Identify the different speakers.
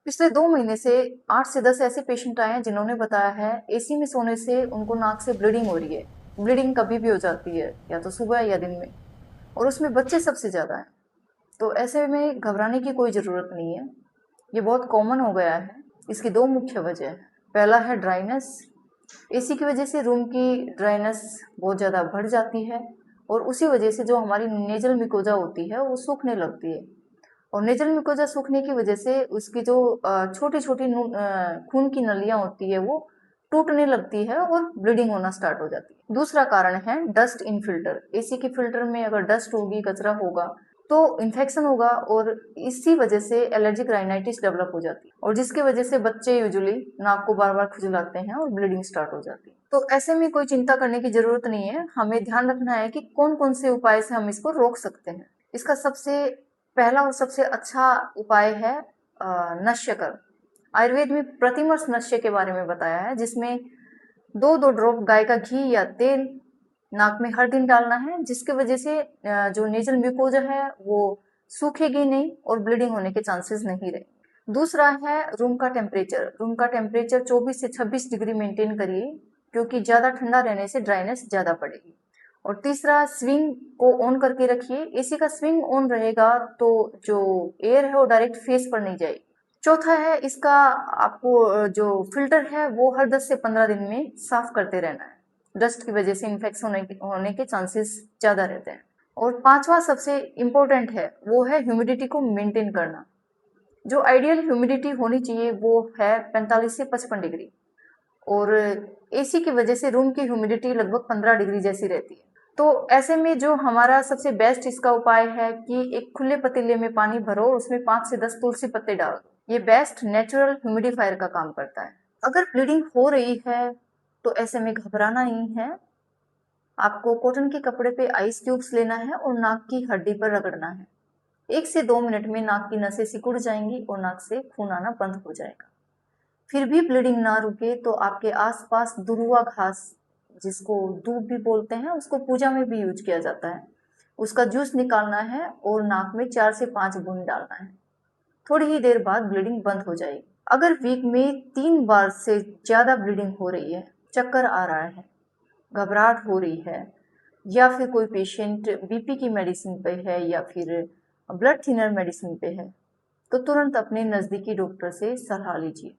Speaker 1: पिछले 2 महीने से 8 से 10 ऐसे पेशेंट आए हैं जिन्होंने बताया है एसी में सोने से उनको नाक से ब्लीडिंग हो रही है। ब्लीडिंग कभी भी हो जाती है, या तो सुबह या दिन में, और उसमें बच्चे सबसे ज़्यादा हैं। तो ऐसे में घबराने की कोई ज़रूरत नहीं है, ये बहुत कॉमन हो गया है। इसकी 2 मुख्य वजह है। पहला है ड्राइनेस। एसी की वजह से रूम की ड्राइनेस बहुत ज़्यादा बढ़ जाती है, और उसी वजह से जो हमारी नेजल मिकोजा होती है वो सूखने लगती है। और नेजल म्यूकोजा सूखने की वजह से उसकी जो छोटी छोटी खून की नलियां होती है वो टूटने लगती है और ब्लीडिंग होना स्टार्ट हो जाती है। दूसरा कारण है डस्ट इन फिल्टर। एसी के फिल्टर में अगर डस्ट होगी, कचरा होगा, तो इन्फेक्शन होगा, और इसी वजह से एलर्जिक राइनाइटिस डेवलप हो जाती है, और जिसकी वजह से बच्चे यूजुअली नाक को बार बार खुजलाते हैं और ब्लीडिंग स्टार्ट हो जाती है। तो ऐसे में कोई चिंता करने की जरूरत नहीं है। हमें ध्यान रखना है कि कौन कौन से उपाय से हम इसको रोक सकते हैं। इसका सबसे पहला और सबसे अच्छा उपाय है नश्यकर। आयुर्वेद में प्रतिमर्श नश्य के बारे में बताया है, जिसमें 2-2 ड्रॉप गाय का घी या तेल नाक में हर दिन डालना है, जिसकी वजह से जो नेजल म्यूकोजा है वो सूखेगी नहीं और ब्लीडिंग होने के चांसेस नहीं रहे। दूसरा है रूम का टेम्परेचर। रूम का टेम्परेचर 24 से 26 डिग्री मेंटेन करिए, क्योंकि ज्यादा ठंडा रहने से ड्राइनेस ज्यादा पड़ेगी। और तीसरा, स्विंग को ऑन करके रखिए। एसी का स्विंग ऑन रहेगा तो जो एयर है वो डायरेक्ट फेस पर नहीं जाएगी। चौथा है इसका, आपको जो फिल्टर है वो हर 10 से 15 दिन में साफ करते रहना है। डस्ट की वजह से इन्फेक्शन होने के चांसेस ज्यादा रहते हैं। और पांचवा सबसे इम्पोर्टेंट है, वो है ह्यूमिडिटी को मेंटेन करना। जो आइडियल ह्यूमिडिटी होनी चाहिए वो है 45 से 55 डिग्री, और एसी की वजह से रूम की ह्यूमिडिटी लगभग 15 डिग्री जैसी रहती है। तो ऐसे में जो हमारा सबसे बेस्ट इसका उपाय है कि एक खुले पतीले में पानी भरो और उसमें 5 से 10 तुलसी पत्ते डाल दो। ये बेस्ट नेचुरल ह्यूमिडिफायर का काम करता है। अगर ब्लीडिंग हो रही है तो ऐसे में घबराना ही है। आपको कॉटन के कपड़े पे आइस क्यूब्स लेना है और नाक की हड्डी पर रगड़ना है। 1 से 2 मिनट में नाक की नसें सिकुड़ जाएंगी और नाक से खून आना बंद हो जाएगा। फिर भी ब्लीडिंग ना रुके तो आपके आसपास दुरुआ घास, जिसको दूब भी बोलते हैं, उसको पूजा में भी यूज किया जाता है, उसका जूस निकालना है और नाक में 4 से 5 बूंद डालना है। थोड़ी ही देर बाद ब्लीडिंग बंद हो जाएगी। अगर वीक में 3 बार से ज्यादा ब्लीडिंग हो रही है, चक्कर आ रहा है, घबराहट हो रही है, या फिर कोई पेशेंट बीपी की मेडिसिन पे है या फिर ब्लड थिनर मेडिसिन पे है, तो तुरंत अपने नजदीकी डॉक्टर से सलाह लीजिए।